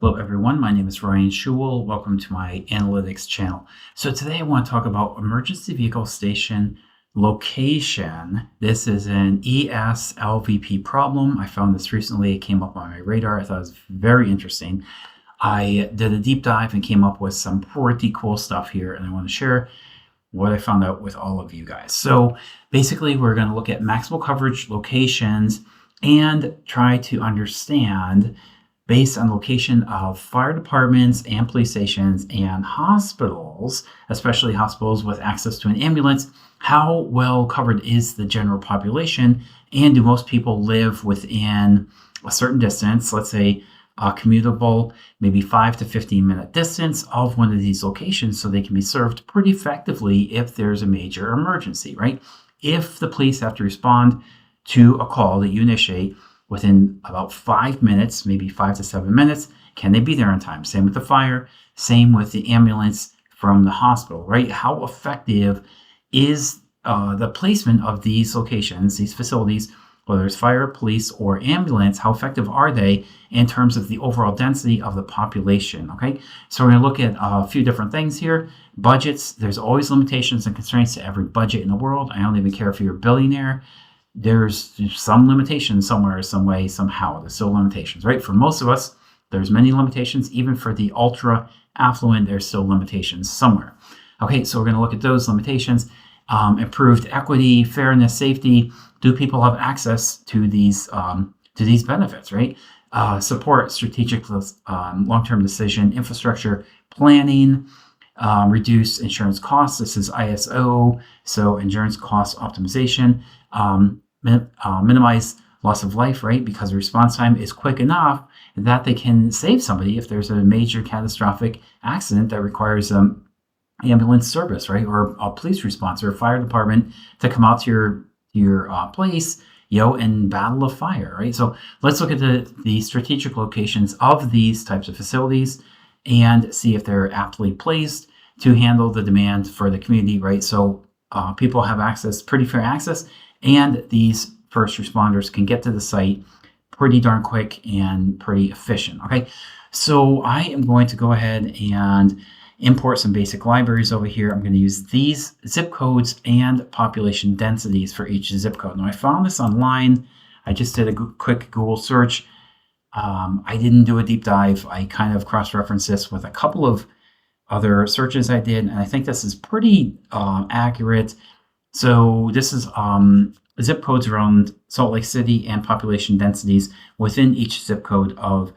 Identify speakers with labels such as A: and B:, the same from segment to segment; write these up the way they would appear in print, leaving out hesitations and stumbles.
A: Hello everyone, my name is Ryan Schewel. Welcome to my analytics channel. So today I want to talk about emergency vehicle station location. This is an ESLVP problem. I found this recently. It came up on my radar. I thought it was very interesting. I did a deep dive and came up with some pretty cool stuff here, and I want to share what I found out with all of you guys. So basically, we're going to look at maximal coverage locations and try to understand, based on location of fire departments and police stations and hospitals, especially hospitals with access to an ambulance, how well covered is the general population, and do most people live within a certain distance, let's say a commutable, maybe 5 to 15-minute distance of one of these locations, so they can be served pretty effectively if there's a major emergency, right? If the police have to respond to a call that you initiate within about 5 minutes, maybe 5 to 7 minutes, can they be there on time? Same with the fire, same with the ambulance from the hospital, right? How effective is the placement of these locations, these facilities, whether it's fire, police, or ambulance? How effective are they in terms of the overall density of the population? Okay, so we're going to look at a few different things here. Budgets, there's always limitations and constraints to every budget in the world. I don't even care if you're a billionaire. There's some limitations somewhere, some way, somehow. There's still limitations, right? For most of us, there's many limitations. Even for the ultra affluent, there's still limitations somewhere. Okay, so we're going to look at those limitations. Improved equity, fairness, safety. Do people have access to these benefits, right? Support strategic long-term decision, infrastructure planning, reduce insurance costs. This is ISO, so insurance cost optimization. Minimize loss of life, right? Because the response time is quick enough that they can save somebody if there's a major catastrophic accident that requires ambulance service, right? Or a police response or a fire department to come out to your place, and battle a fire, right? So let's look at the strategic locations of these types of facilities and see if they're aptly placed to handle the demand for the community, right? So people have access, pretty fair access, and these first responders can get to the site pretty darn quick and pretty efficient, okay? So I am going to go ahead and import some basic libraries over here. I'm going to use these zip codes and population densities for each zip code. Now, I found this online. I just did a quick Google search. I didn't do a deep dive. I kind of cross-referenced this with a couple of other searches I did, and I think this is pretty accurate. So this is zip codes around Salt Lake City and population densities within each zip code of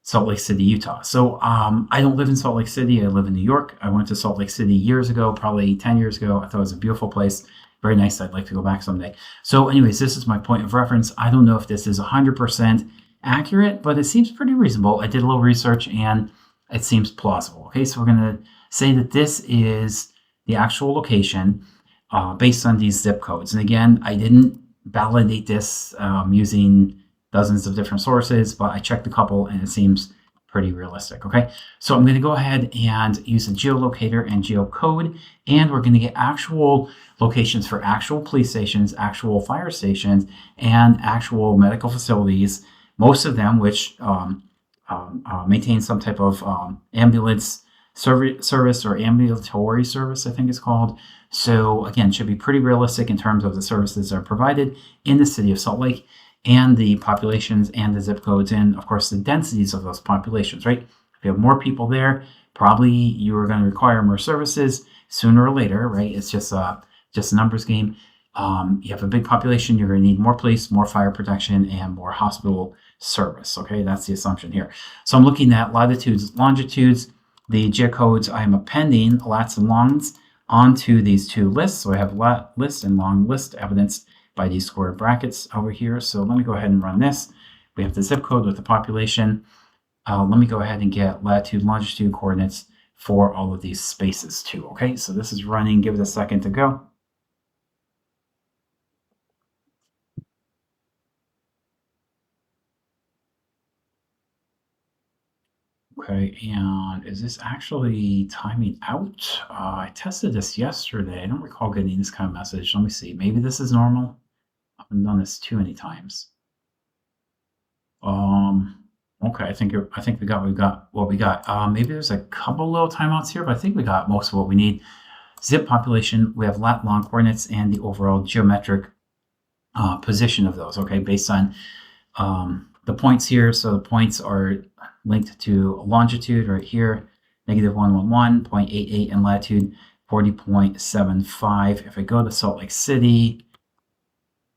A: Salt Lake City, Utah. So I don't live in Salt Lake City. I live in New York. I went to Salt Lake City years ago, probably 10 years ago. I thought it was a beautiful place. Very nice. I'd like to go back someday. So anyways, this is my point of reference. I don't know if this is 100% accurate, but it seems pretty reasonable. I did a little research and it seems plausible. Okay, so we're going to say that this is the actual location based on these zip codes. And again, I didn't validate this using dozens of different sources, but I checked a couple and it seems pretty realistic, okay? So I'm going to go ahead and use a geolocator and geocode, and we're going to get actual locations for actual police stations, actual fire stations, and actual medical facilities, most of them which maintain some type of ambulance service or ambulatory service, I think it's called. So again, should be pretty realistic in terms of the services that are provided in the city of Salt Lake, and the populations and the zip codes, and of course the densities of those populations, right? If you have more people there, probably you are going to require more services sooner or later, right? It's just a numbers game. You have a big population, you're going to need more police, more fire protection, and more hospital service, okay? That's the assumption here. So I'm looking at latitudes, longitudes, the geocodes. I am appending lats and longs onto these two lists. So I have lat list and long list evidenced by these square brackets over here. So let me go ahead and run this. We have the zip code with the population. Let me go ahead and get latitude, longitude coordinates for all of these spaces too. Okay, so this is running. Give it a second to go. Okay, and is this actually timing out? I tested this yesterday. I don't recall getting this kind of message. Let me see. Maybe this is normal. I haven't done this too many times. Okay, I think we got what we got. Maybe there's a couple little timeouts here, but I think we got most of what we need. Zip population, we have lat long coordinates and the overall geometric position of those. Okay, based on the points here. So the points are linked to longitude right here, -111, 0.88, and latitude 40.75. If I go to Salt Lake City,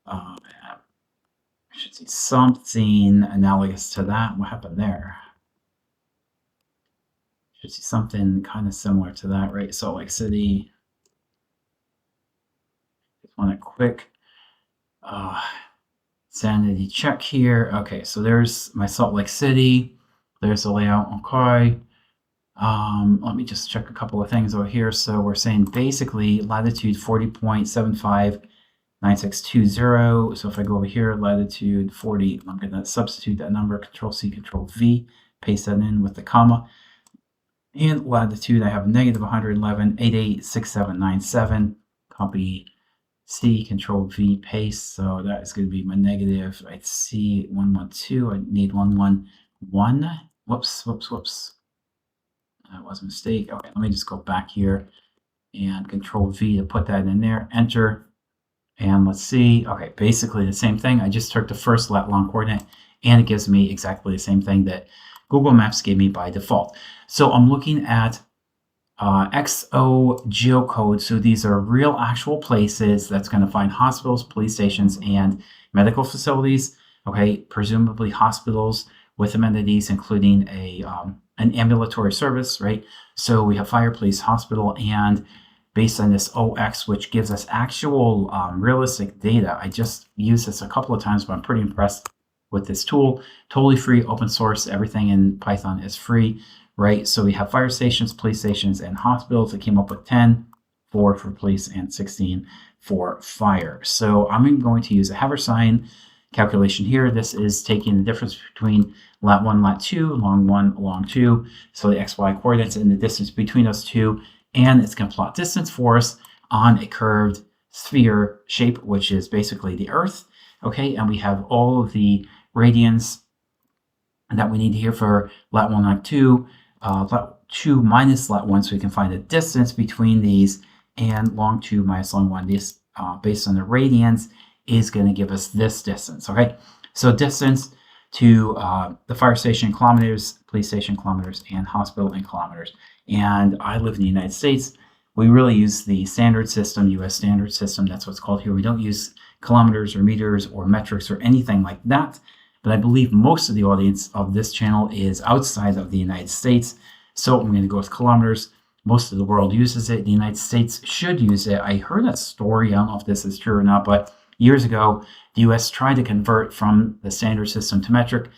A: I should see something analogous to that. What happened there? Should see something kind of similar to that, right? Salt Lake City. Just want a quick sanity check here. Okay, so there's my Salt Lake City. There's the layout. Okay. Let me just check a couple of things over here. So we're saying basically latitude 40.759620. So if I go over here, latitude 40, I'm going to substitute that number, Control-C, Control-V, paste that in with the comma. And latitude, I have -111.886797. Copy C, Control-V, paste. So that is going to be my negative. I see 112. I need 111. Whoops. That was a mistake. Okay, let me just go back here and Control-V to put that in there. Enter. And let's see. Okay, basically the same thing. I just took the first lat long coordinate and it gives me exactly the same thing that Google Maps gave me by default. So I'm looking at XO geocode. So these are real actual places that's going to find hospitals, police stations, and medical facilities. Okay, presumably hospitals with amenities, including an ambulatory service, right? So we have fire, police, hospital, and based on this OX, which gives us actual realistic data. I just used this a couple of times, but I'm pretty impressed with this tool. Totally free, open source. Everything in Python is free, right? So we have fire stations, police stations, and hospitals. It came up with 10, 4 for police, and 16 for fire. So I'm going to use a haversine calculation here. This is taking the difference between lat 1, lat 2, long 1, long 2. So the XY coordinates and the distance between those two. And it's going to plot distance for us on a curved sphere shape, which is basically the Earth. Okay, and we have all of the radians that we need here for lat 1, lat 2, lat 2 minus lat 1, so we can find the distance between these, and long 2 minus long 1. This, based on the radians, is going to give us this distance. Okay, so distance to the fire station in kilometers, police station in kilometers, and hospital in kilometers. And I live in the United States. We really use the standard system, US standard system. That's what's called here. We don't use kilometers or meters or metrics or anything like that. But I believe most of the audience of this channel is outside of the United States. So I'm going to go with kilometers. Most of the world uses it. The United States should use it. I heard that story. I don't know if this is true or not, but years ago, the US tried to convert from the standard system to metric.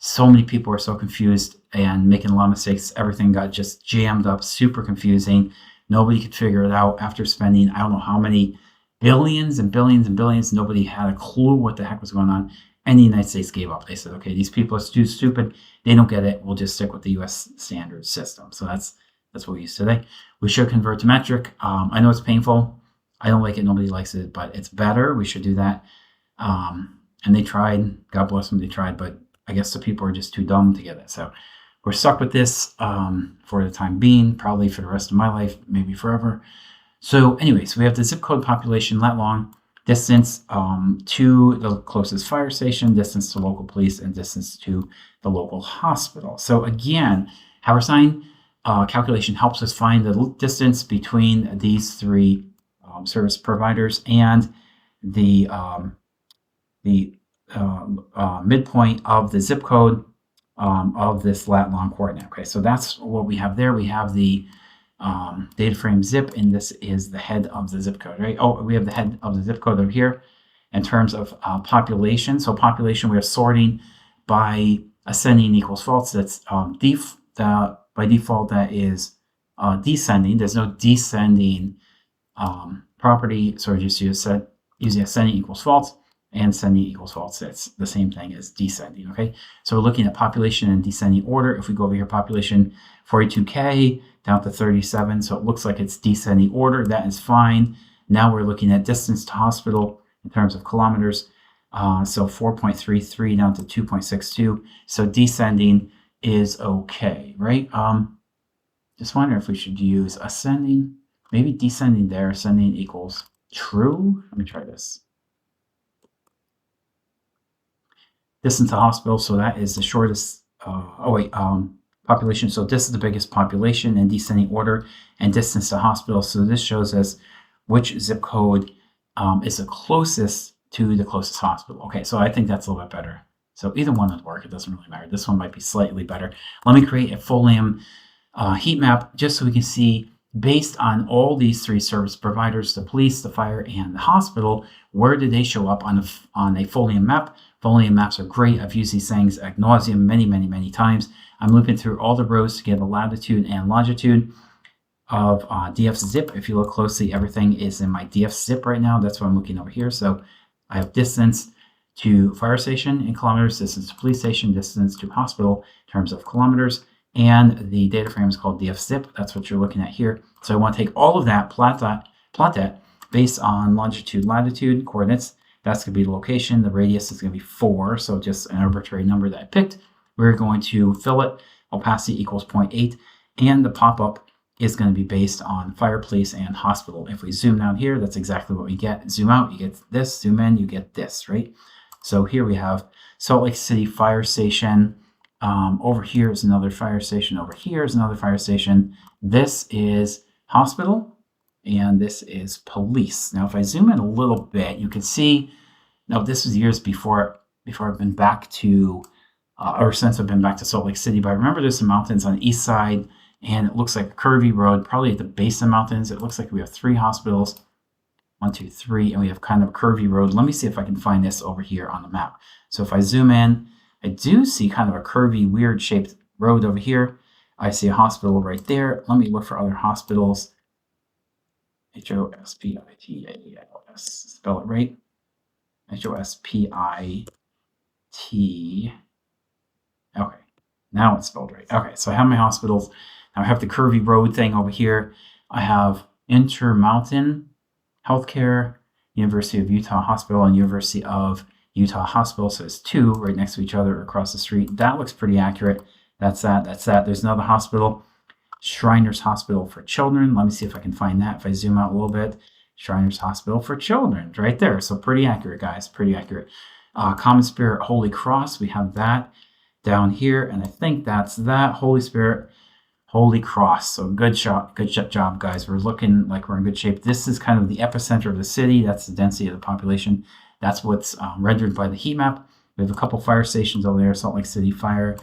A: So many people were so confused and making a lot of mistakes. Everything got just jammed up, super confusing. Nobody could figure it out after spending, I don't know how many billions and billions and billions. Nobody had a clue what the heck was going on. And the United States gave up. They said, okay, these people are too stupid. They don't get it. We'll just stick with the US standard system. So that's what we use today. We should convert to metric. I know it's painful. I don't like it. Nobody likes it, but it's better. We should do that. And they tried. God bless them. They tried, but I guess the people are just too dumb to get it. So we're stuck with this for the time being, probably for the rest of my life, maybe forever. So anyways, we have the zip code population, lat long, distance to the closest fire station, distance to local police, and distance to the local hospital. So again, haversine calculation helps us find the distance between these three service providers and the midpoint of the zip code of this lat long coordinate. Okay, so that's what we have there. We have the data frame zip, and this is the head of the zip code, right? Oh, we have the head of the zip code over here in terms of population. So population, we are sorting by ascending equals false. That's by default, that is descending. There's no descending property, so just using ascending equals false and ascending equals false. That's the same thing as descending, okay? So we're looking at population in descending order. If we go over here, population 42K down to 37, so it looks like it's descending order. That is fine. Now we're looking at distance to hospital in terms of kilometers. So 4.33 down to 2.62. So descending is okay, right? Just wonder if we should use ascending, maybe descending there, ascending equals true. Let me try this. Distance to hospital, so that is the shortest, population. So this is the biggest population in descending order, and distance to hospital. So this shows us which zip code is the closest to the closest hospital. Okay, so I think that's a little bit better. So either one would work. It doesn't really matter. This one might be slightly better. Let me create a Folium heat map just so we can see, based on all these three service providers, the police, the fire, and the hospital, where do they show up on a Folium map. Folium maps are great. I've used these things ad nauseum many times. I'm looping through all the rows to get the latitude and longitude of DF-zip. If you look closely, everything is in my DF-zip right now. That's what I'm looking over here. So I have distance to fire station in kilometers, distance to police station, distance to hospital in terms of kilometers, and the data frame is called DF-zip. That's what you're looking at here. So I want to take all of that, plot that based on longitude, latitude, coordinates. That's going to be the location. The radius is going to be 4, so just an arbitrary number that I picked. We're going to fill it, opacity equals 0.8, and the pop-up is going to be based on fire, police, and hospital. If we zoom down here, that's exactly what we get. Zoom out, you get this. Zoom in, you get this, right? So here we have Salt Lake City Fire Station. Over here is another fire station. Over here is another fire station. This is hospital, and this is police. Now, if I zoom in a little bit, you can see, now this was years before I've been back to, or since I've been back to Salt Lake City, but I remember there's some mountains on the east side, and it looks like a curvy road, probably at the base of the mountains. It looks like we have 3 hospitals, 1, 2, 3, and we have kind of a curvy road. Let me see if I can find this over here on the map. So if I zoom in, I do see kind of a curvy, weird shaped road over here. I see a hospital right there. Let me look for other hospitals. Hospitals, spell it right. Hospit. Okay, now it's spelled right. Okay, so I have my hospitals. Now I have the curvy road thing over here. I have Intermountain Healthcare, University of Utah Hospital, and University of Utah Hospital. So it's 2 right next to each other across the street. That looks pretty accurate. That's that. That's that. There's another hospital, Shriners Hospital for Children. Let me see if I can find that. If I zoom out a little bit, Shriners Hospital for Children right there. So pretty accurate, guys. Pretty accurate. Common Spirit Holy Cross. We have that down here, and I think that's that. Holy Spirit Holy Cross. So good job, guys. We're looking like we're in good shape. This is kind of the epicenter of the city. That's the density of the population. That's what's rendered by the heat map. We have a couple fire stations over there. Salt Lake City Fire,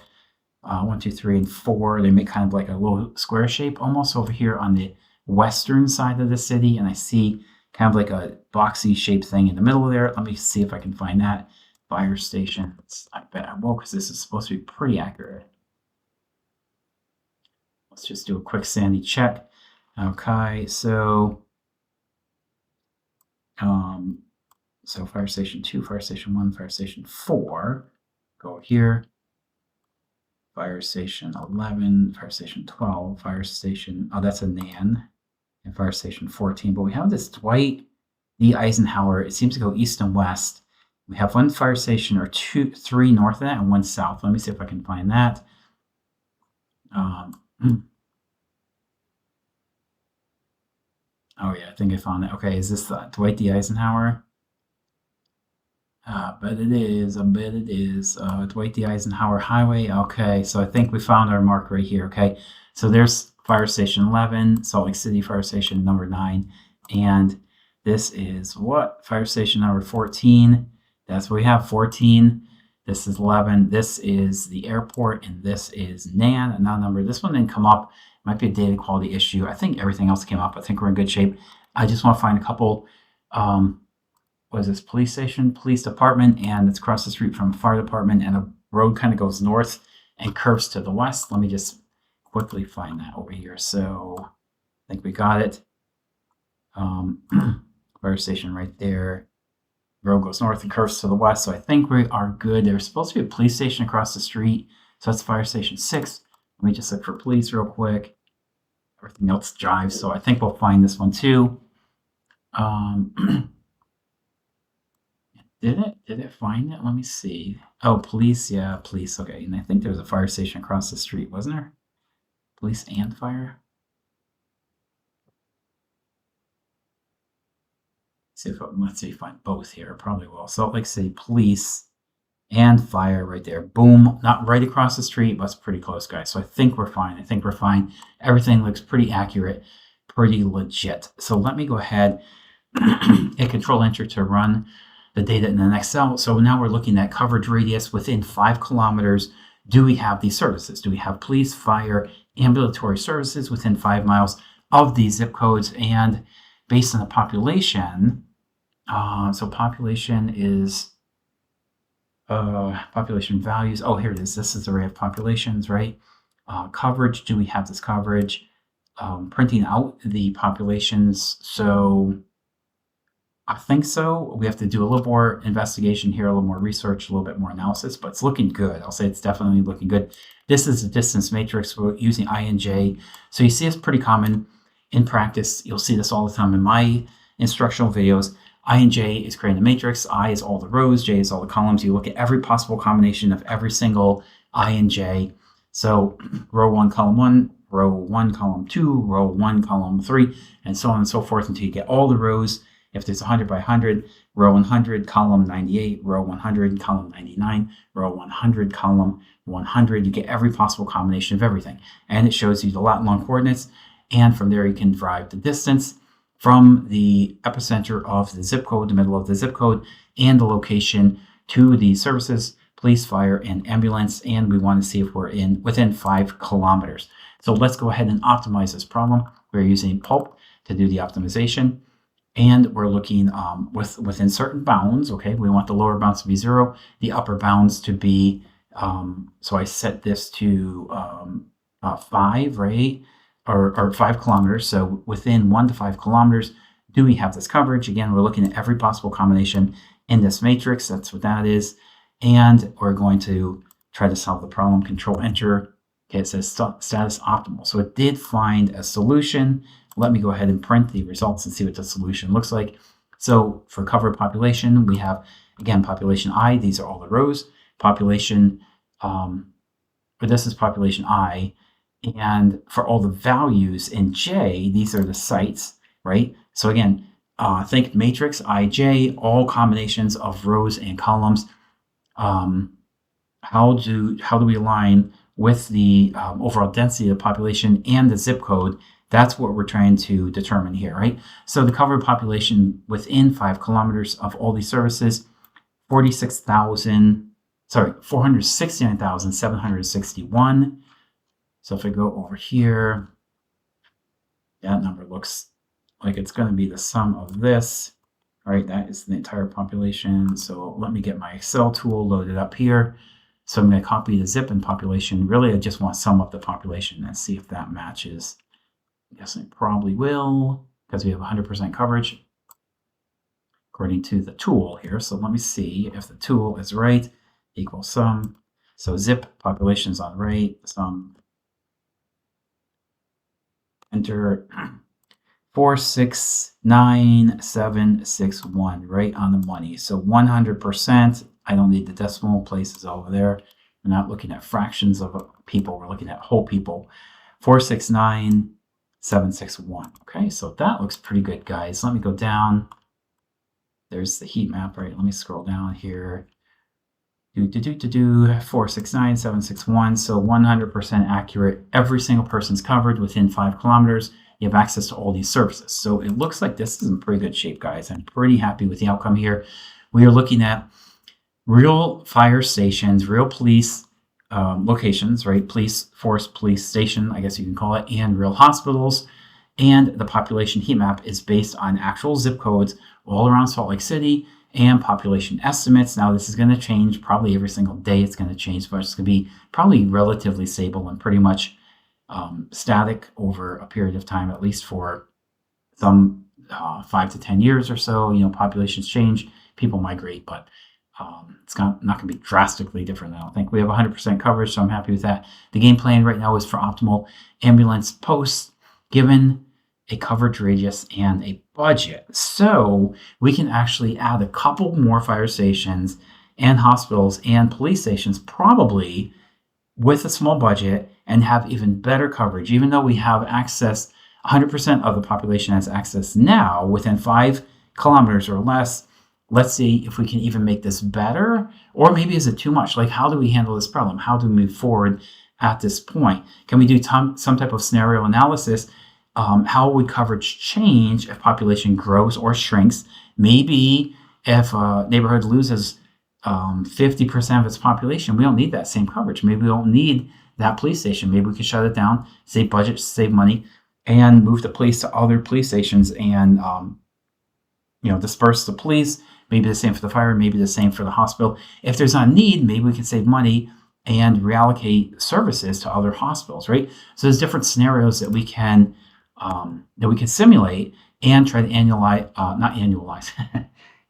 A: 1, 2, 3, and 4. They make kind of like a little square shape almost over here on the western side of the city. And I see kind of like a boxy shaped thing in the middle of there. Let me see if I can find that. Fire stations. I bet I will, because this is supposed to be pretty accurate. Let's just do a quick sanity check. Okay, so fire station 2, fire station 1, fire station 4, go here. Fire station 11, fire station 12, fire station, oh, that's a NAN, and fire station 14. But we have this Dwight D. Eisenhower. It seems to go east and west. We have 1 fire station, or 2, 3 north of that, and 1 south. Let me see if I can find that. Oh yeah, I think I found it. Okay, is this Dwight D. Eisenhower? I bet it is. Dwight D. Eisenhower Highway. Okay, so I think we found our mark right here. Okay, so there's Fire Station 11, Salt Lake City Fire Station number 9, and this is what? Fire Station number 14. That's what we have, 14. This is 11. This is the airport, and this is NAN, a non-number. This one didn't come up. Might be a data quality issue. I think everything else came up. I think we're in good shape. I just want to find a couple, what is this, police station, police department, and it's across the street from fire department, and a road kind of goes north and curves to the west. Let me just quickly find that over here. So I think we got it. Fire station right there. Road goes north and curves to the west. So I think we are good. There's supposed to be a police station across the street. So that's fire station 6. Let me just look for police real quick. Everything else jives. So I think we'll find this one too. Did it find it? Let me see. Oh, police. Yeah, police. Okay. And I think there was a fire station across the street, wasn't there? Police and fire. See if let's see if I find both here. Probably will. Salt Lake City Police and fire right there. Boom. Not right across the street, but it's pretty close, guys. So I think we're fine. I think we're fine. Everything looks pretty accurate, pretty legit. So let me go ahead and Control Enter to run the data in an Excel. So now we're looking at coverage radius within 5 kilometers. Do we have these services? Do we have police, fire, ambulatory services within 5 miles of these zip codes? And based on the population, so population is population values. Oh, here it is. This is the array of populations, right? Coverage. Do we have this coverage? Printing out the populations. So I think so. We have to do a little more investigation here, a little more research, a little bit more analysis, but it's looking good. I'll say it's definitely looking good. This is a distance matrix. We're using INJ. So you see it's pretty common in practice. You'll see this all the time in my instructional videos. INJ is creating a matrix. I is all the rows. J is all the columns. You look at every possible combination of every single INJ. So row 1, column 1, row 1, column 2, row 1, column 3, and so on and so forth until you get all the rows. If there's 100 by 100, row 100, column 98, row 100, column 99, row 100, column 100, you get every possible combination of everything. And it shows you the lat and long coordinates. And from there, you can derive the distance from the epicenter of the zip code, the middle of the zip code, and the location to the services, police, fire, and ambulance. And we want to see if we're within 5 kilometers. So let's go ahead and optimize this problem. We're using PuLP to do the optimization. And we're looking within certain bounds, okay? We want the lower bounds to be 0, the upper bounds to be, so I set this to 5, right? Or 5 kilometers. So within 1 to 5 kilometers, do we have this coverage? Again, we're looking at every possible combination in this matrix. That's what that is. And we're going to try to solve the problem. Control Enter. Okay, it says status optimal. So it did find a solution. Let me go ahead and print the results and see what the solution looks like. So for covered population, we have, again, population I. These are all the rows. Population, this is population I. And for all the values in J, these are the sites, right? So again, think matrix, IJ, all combinations of rows and columns. How do we align with the overall density of the population and the zip code? That's what we're trying to determine here, right? So the covered population within 5 kilometers of all these services, 469,761. So if I go over here, that number looks like it's going to be the sum of this. All right, that is the entire population. So let me get my Excel tool loaded up here. So I'm going to copy the zip and population. Really, I just want to sum up the population and see if that matches. Yes, it probably will, because we have 100% coverage according to the tool here. So let me see if the tool is right. Equals sum. So zip population is on right. Sum. Enter. 469,761, right on the money. So 100%. I don't need the decimal places over there. We're not looking at fractions of people. We're looking at whole people. 469,761. Okay, so that looks pretty good, guys. Let me go down. There's the heat map, right? Let me scroll down here. 469,761. So 100% accurate. Every single person's covered within 5 kilometers. You have access to all these services. So it looks like this is in pretty good shape, guys. I'm pretty happy with the outcome here. We are looking at real fire stations, real police locations, right? Police force, police station, I guess you can call it, and real hospitals. And the population heat map is based on actual zip codes all around Salt Lake City and population estimates. Now, this is going to change probably every single day. It's going to change, but it's going to be probably relatively stable and pretty much static over a period of time, at least for some 5 to 10 years or so. You know, populations change, people migrate, but it's not going to be drastically different, I don't think. We have 100% coverage, so I'm happy with that. The game plan right now is for optimal ambulance posts given a coverage radius, and a budget. So we can actually add a couple more fire stations and hospitals and police stations, probably with a small budget, and have even better coverage. Even though we have access, 100% of the population has access now within 5 kilometers or less. Let's see if we can even make this better, or maybe is it too much? Like, how do we handle this problem? How do we move forward at this point? Can we do some type of scenario analysis? How would coverage change if population grows or shrinks? Maybe if a neighborhood loses 50% of its population, we don't need that same coverage. Maybe we don't need that police station. Maybe we can shut it down, save budget, save money, and move the police to other police stations and disperse the police. Maybe the same for the fire, maybe the same for the hospital. If there's not a need, maybe we can save money and reallocate services to other hospitals, right? So there's different scenarios that we can simulate and try to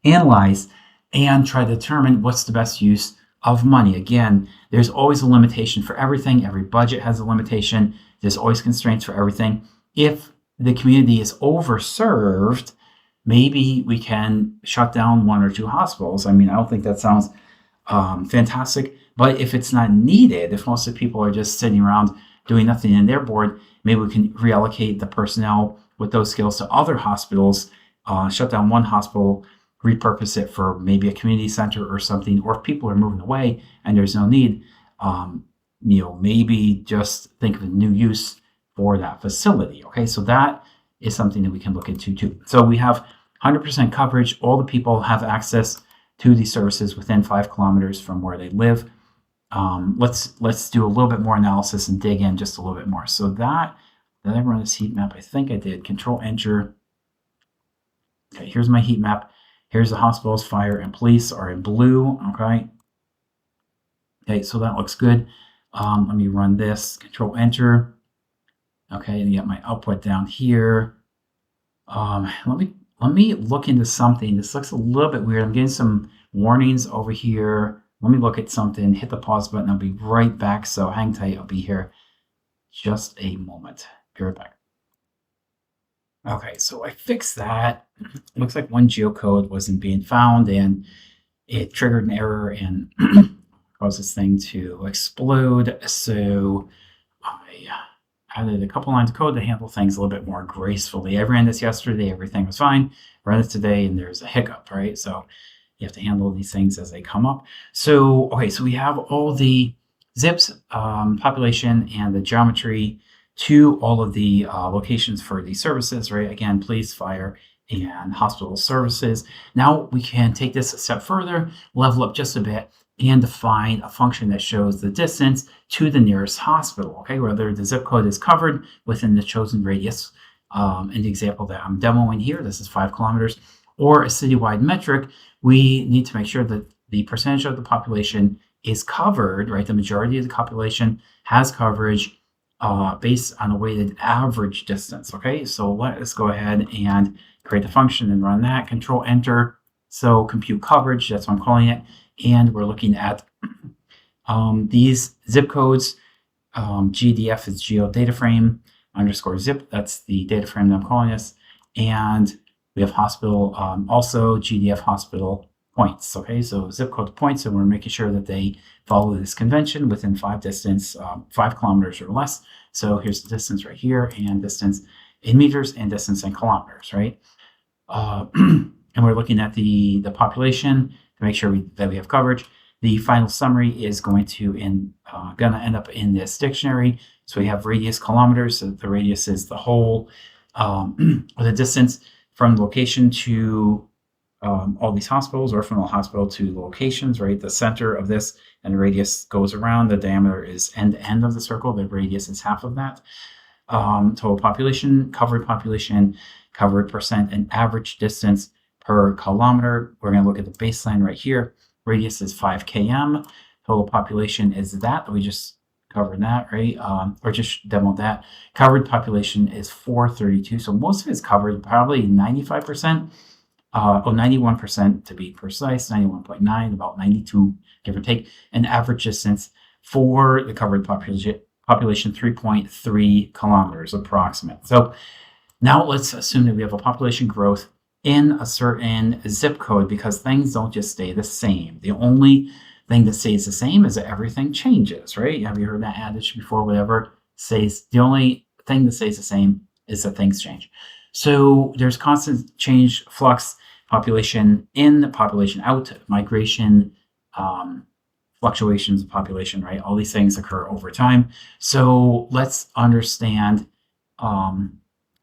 A: analyze and try to determine what's the best use of money. Again, there's always a limitation for everything. Every budget has a limitation. There's always constraints for everything. If the community is overserved, maybe we can shut down 1 or 2 hospitals. I mean, I don't think that sounds fantastic, but if it's not needed, if most of the people are just sitting around doing nothing in their board, maybe we can reallocate the personnel with those skills to other hospitals, shut down 1 hospital, repurpose it for maybe a community center or something, or if people are moving away and there's no need, maybe just think of a new use for that facility. Okay, so that is something that we can look into too. So we have 100% coverage. All the people have access to these services within 5 kilometers from where they live. Let's do a little bit more analysis and dig in just a little bit more. So did I run this heat map? I think I did. Control Enter. Okay, here's my heat map. Here's the hospitals, fire, and police are in blue. Okay, so that looks good. Let me run this. Control Enter. Okay, and you got my output down here. Let me look into something. This looks a little bit weird. I'm getting some warnings over here. Let me look at something. Hit the pause button. I'll be right back. So hang tight. I'll be here just a moment. Be right back. Okay, so I fixed that. It looks like one geocode wasn't being found, and it triggered an error and caused this thing to explode. So I added a couple lines of code to handle things a little bit more gracefully. I ran this yesterday, everything was fine. Ran it today, and there's a hiccup, right? So you have to handle these things as they come up. So, okay, so we have all the zips, population, and the geometry to all of the locations for these services, right? Again, police, fire, and hospital services. Now we can take this a step further, level up just a bit, and define a function that shows the distance to the nearest hospital, okay? Whether the zip code is covered within the chosen radius. In the example that I'm demoing here, this is 5 kilometers, or a citywide metric, we need to make sure that the percentage of the population is covered, right? The majority of the population has coverage based on a weighted average distance, okay? So let's go ahead and create the function and run that. Control Enter. So compute coverage, that's what I'm calling it. And we're looking at these zip codes. GDF is GeoDataFrame _zip. That's the data frame that I'm calling this. And we have hospital, also GDF hospital points. Okay, so zip code points, and we're making sure that they follow this convention within 5 kilometers or less. So here's the distance right here, and distance in meters, and distance in kilometers, right? And we're looking at the population to make sure that we have coverage. The final summary is going to end up in this dictionary. So we have radius kilometers. So the radius is the whole, or the distance from location to all these hospitals, or from the hospital to the locations, right? The center of this, and the radius goes around. The diameter is end to end of the circle. The radius is half of that. Total population, covered percent, and average distance per kilometer. We're going to look at the baseline right here. Radius is 5 km. Total population is that. We just covered that, right? Or just demoed that. Covered population is 432. So most of it's covered, probably 95%. 91% to be precise, 91.9, about 92, give or take. And average distance for the covered population, 3.3 kilometers approximate. So Now let's assume that we have a population growth in a certain zip code, because things don't just stay the same. The only thing that stays the same is that everything changes, right? Have you heard that adage before? Whatever stays, the only thing that stays the same is that things change. So there's constant change, flux, population in, population out, migration, fluctuations of population, right? All these things occur over time. So let's understand,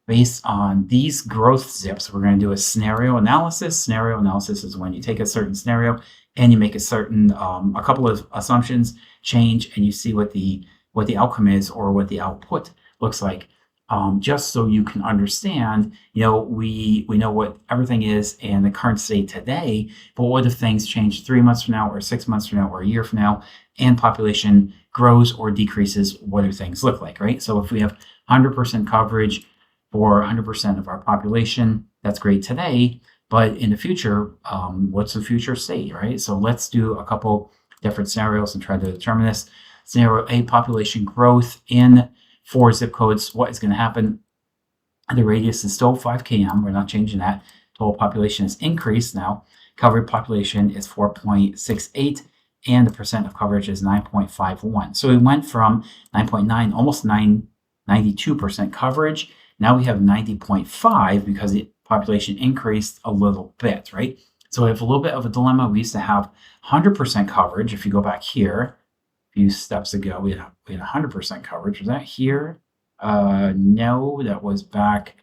A: based on these growth zips, we're going to do a scenario analysis. Scenario analysis is when you take a certain scenario and you make a certain, a couple of assumptions change, and you see what the outcome is, or what the output looks like. Just so you can understand, we know what everything is in the current state today, but what if things change 3 months from now, or 6 months from now, or a year from now, and population grows or decreases? What do things look like, right? So if we have 100% coverage for 100% of our population, that's great today, but in the future, what's the future state, right? So let's do a couple different scenarios and try to determine this. Scenario A, population growth in 4 zip codes. What is going to happen? The radius is still 5 km. We're not changing that. Total population is increased now. Covered population is 4.68, and the percent of coverage is 9.51. So we went from 9.9, almost 92% coverage. Now we have 90.5 because the population increased a little bit, right? So we have a little bit of a dilemma. We used to have 100% coverage. If you go back here, few steps ago, we had 100% coverage. Was that here? No, that was back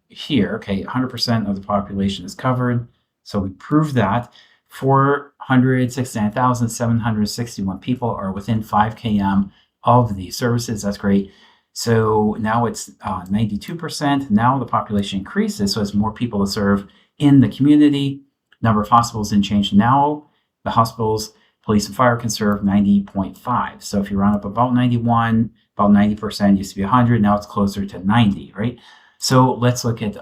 A: here. Okay, 100% of the population is covered. So we proved that 469,761 people are within 5 km of the services. That's great. So now it's 92%. Now the population increases, so it's more people to serve in the community. Number of hospitals didn't change. Now the hospitals, police and fire, can serve 90.5. So if you round up about 91, about 90%, used to be 100, now it's closer to 90, right? So let's look at,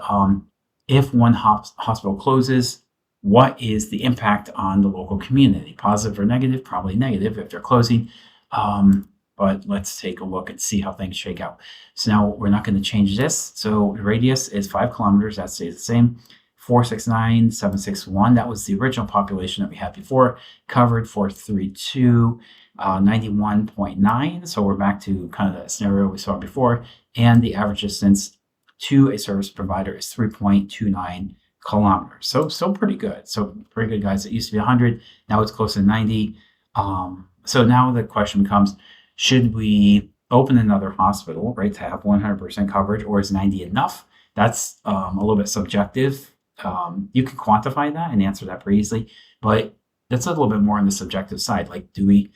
A: if one hospital closes, what is the impact on the local community? Positive or negative? Probably negative if they're closing. But let's take a look and see how things shake out. So now we're not going to change this. So the radius is 5 kilometers. That stays the same. 469,761. That was the original population that we had before. Covered 432, 91.9. So we're back to kind of the scenario we saw before. And the average distance to a service provider is 3.29 kilometers. So still pretty good. So pretty good, guys. It used to be 100. Now it's close to 90. So now the question becomes, should we open another hospital, right, to have 100% coverage, or is 90 enough? That's a little bit subjective. You can quantify that and answer that pretty easily, but that's a little bit more on the subjective side. Like, do we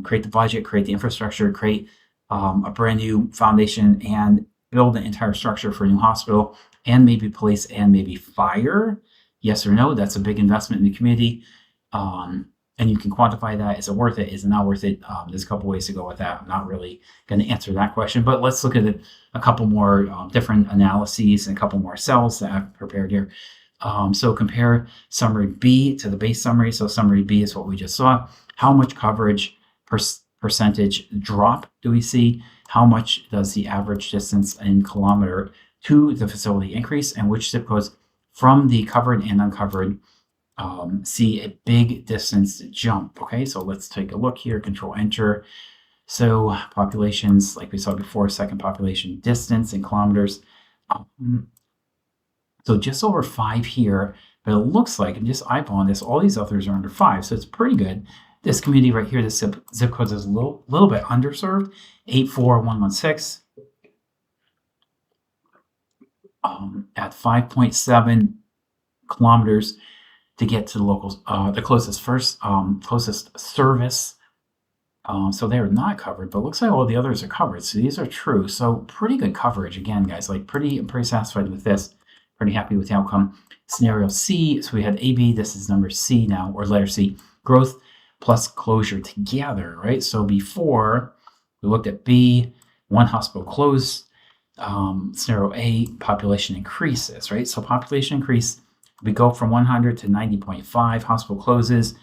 A: create the budget, create the infrastructure, create a brand new foundation, and build an entire structure for a new hospital, and maybe police and maybe fire? Yes or no? That's a big investment in the community. And you can quantify that. Is it worth it? Is it not worth it? There's a couple ways to go with that. I'm not really going to answer that question, but let's look at it, a couple more different analyses and a couple more cells that I've prepared here. So compare summary B to the base summary. So summary B is what we just saw. How much coverage percentage drop do we see? How much does the average distance in kilometer to the facility increase? And which zip codes from the covered and uncovered see a big distance jump? Okay, so let's take a look here. Control Enter. So populations, like we saw before, second population distance in kilometers. So just over 5 here, but it looks like, I'm just eyeballing this, all these others are under 5, so it's pretty good. This community right here, this zip code is a little bit underserved, 84116. At 5.7 kilometers to get to the local, the closest service. So they are not covered, but it looks like all the others are covered. So these are true. So pretty good coverage again, guys. Like I'm pretty satisfied with this. Pretty happy with the outcome. Scenario C. So we had AB. This is number C now, or letter C. Growth plus closure together, right? So before we looked at B, one hospital closed. Scenario A, population increases, right? So population increase. We go from 100 to 90.5. Hospital closes.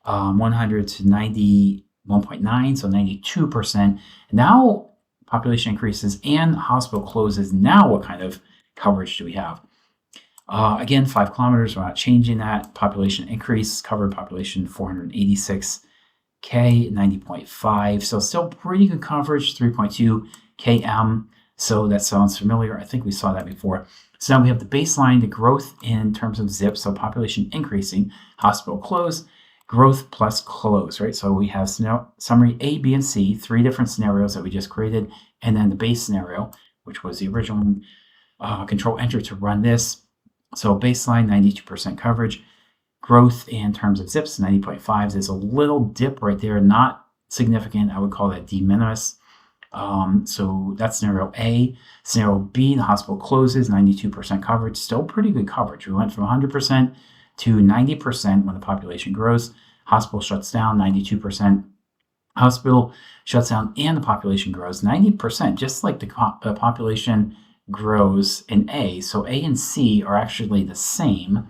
A: 100 to 91.9, so 92%. Now population increases, and hospital closes. Now what kind of coverage do we have? Again, 5 kilometers, we're not changing that. Population increase, covered population 486K, 90.5. So still pretty good coverage, 3.2 km. So that sounds familiar. I think we saw that before. So now we have the baseline, the growth in terms of zip, so population increasing, hospital close, growth plus close, right? So we have summary A, B, and C, 3 different scenarios that we just created, and then the base scenario, which was the original control enter to run this. So baseline, 92% coverage. Growth in terms of zips, 90.5. There's a little dip right there, not significant. I would call that de minimis. So that's scenario A. Scenario B, the hospital closes, 92% coverage. Still pretty good coverage. We went from 100% to 90% when the population grows. Hospital shuts down, 92%. Hospital shuts down and the population grows, 90%, just like the population grows in A. So A and C are actually the same.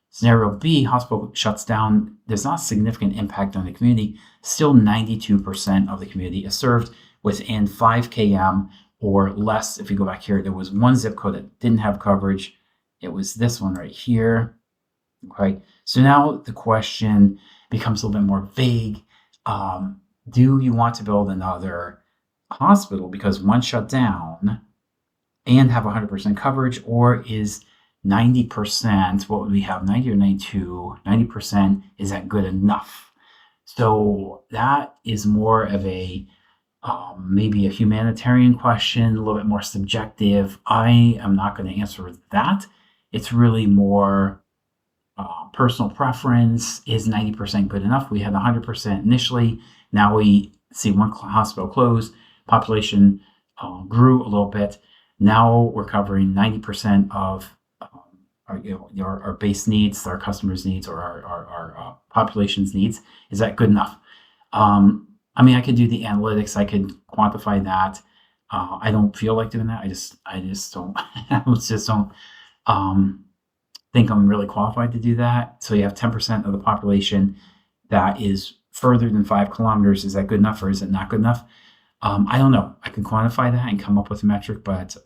A: Scenario B, hospital shuts down. There's not significant impact on the community. Still 92% of the community is served within 5 km or less. If you go back here, there was one zip code that didn't have coverage. It was this one right here. Okay, so now the question becomes a little bit more vague. Do you want to build another hospital because one shut down and have 100% coverage, or is 90%, what would we have, 90 or 92, 90%, is that good enough? So that is more of a maybe a humanitarian question, a little bit more subjective. I am not going to answer that. It's really more personal preference. Is 90% good enough? We had 100% initially. Now we see one hospital close, population grew a little bit. Now we're covering 90% of our base needs, our customers' needs, or our population's needs. Is that good enough? I mean, I could do the analytics. I could quantify that. I don't feel like doing that. I just don't. I just don't think I'm really qualified to do that. So you have 10% of the population that is further than 5 kilometers. Is that good enough, or is it not good enough? I don't know. I can quantify that and come up with a metric, but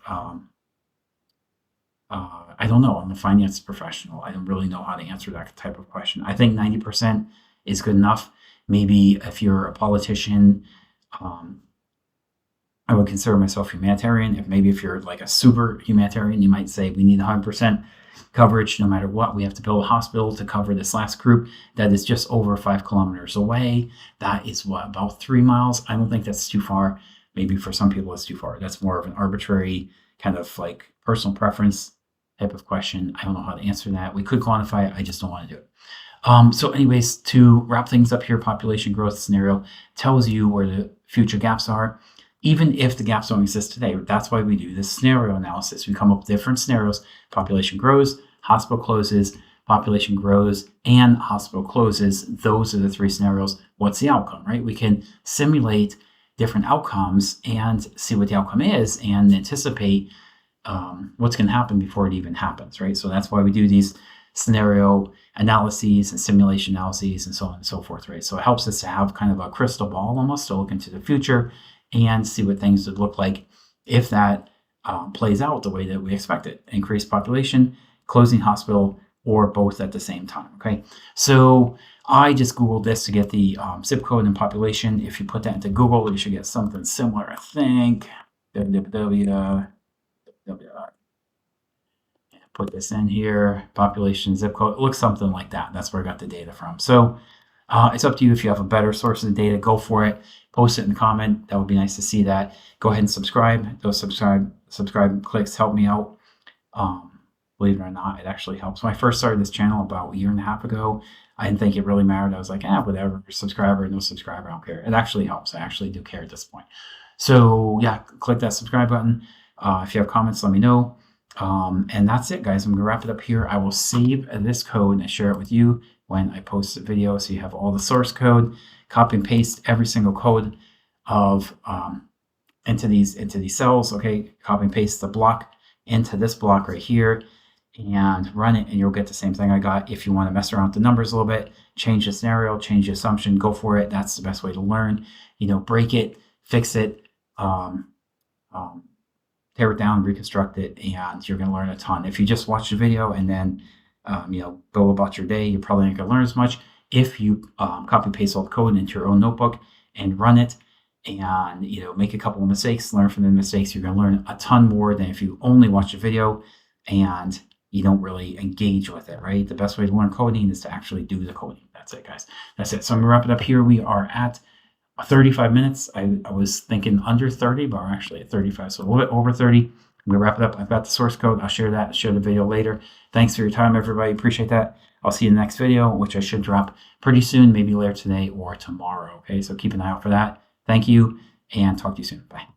A: I don't know. I'm a finance professional. I don't really know how to answer that type of question. I think 90% is good enough. Maybe if you're a politician, I would consider myself humanitarian. If you're like a super humanitarian, you might say we need 100% coverage no matter what. We have to build a hospital to cover this last group that is just over 5 kilometers away. That is what, about 3 miles? I don't think that's too far. Maybe for some people it's too far. That's more of an arbitrary kind of like personal preference type of question. I don't know how to answer that. We could quantify it. I just don't want to do it. So anyways, to wrap things up here, population growth scenario tells you where the future gaps are. Even if the gaps don't exist today, that's why we do this scenario analysis. We come up with different scenarios. Population grows, hospital closes, population grows, and hospital closes. Those are the 3 scenarios. What's the outcome, right? We can simulate different outcomes and see what the outcome is and anticipate what's going to happen before it even happens, right? So that's why we do these scenario analyses and simulation analyses and so on and so forth, right? So it helps us to have kind of a crystal ball almost to look into the future and see what things would look like if that plays out the way that we expect it. Increased population, closing hospital, or both at the same time, okay? So I just Googled this to get the zip code and population. If you put that into Google, you should get something similar, I think. Put this in here, population, zip code. It looks something like that. That's where I got the data from. So it's up to you. If you have a better source of data, go for it. Post it in the comment. That would be nice to see that. Go ahead and subscribe. Those subscribe clicks help me out. Believe it or not, it actually helps. When I first started this channel about a year and a half ago, I didn't think it really mattered. I was like, whatever, subscriber, no subscriber, I don't care. It actually helps. I actually do care at this point. So yeah, click that subscribe button. If you have comments, let me know. And that's it, guys. I'm going to wrap it up here. I will save this code and share it with you when I post the video, so you have all the source code. Copy and paste every single code of into these cells. Okay, copy and paste the block into this block right here and run it, and you'll get the same thing I got. If you want to mess around with the numbers a little bit, change the scenario, change the assumption, go for it. That's the best way to learn. Break it, fix it. tear it down, reconstruct it, and you're going to learn a ton. If you just watch the video and then go about your day, you're probably not going to learn as much. If you copy paste all the code into your own notebook and run it, and make a couple of mistakes, learn from the mistakes, you're going to learn a ton more than if you only watch a video and you don't really engage with it, right? The best way to learn coding is to actually do the coding. That's it, guys. That's it. So I'm going to wrap it up here. We are at 35 minutes. I was thinking under 30, but we're actually at 35, so a little bit over 30. I'm going to wrap it up. I've got the source code. I'll share that, share the video later. Thanks for your time, everybody. Appreciate that. I'll see you in the next video, which I should drop pretty soon, maybe later today or tomorrow. Okay, so keep an eye out for that. Thank you, and talk to you soon. Bye.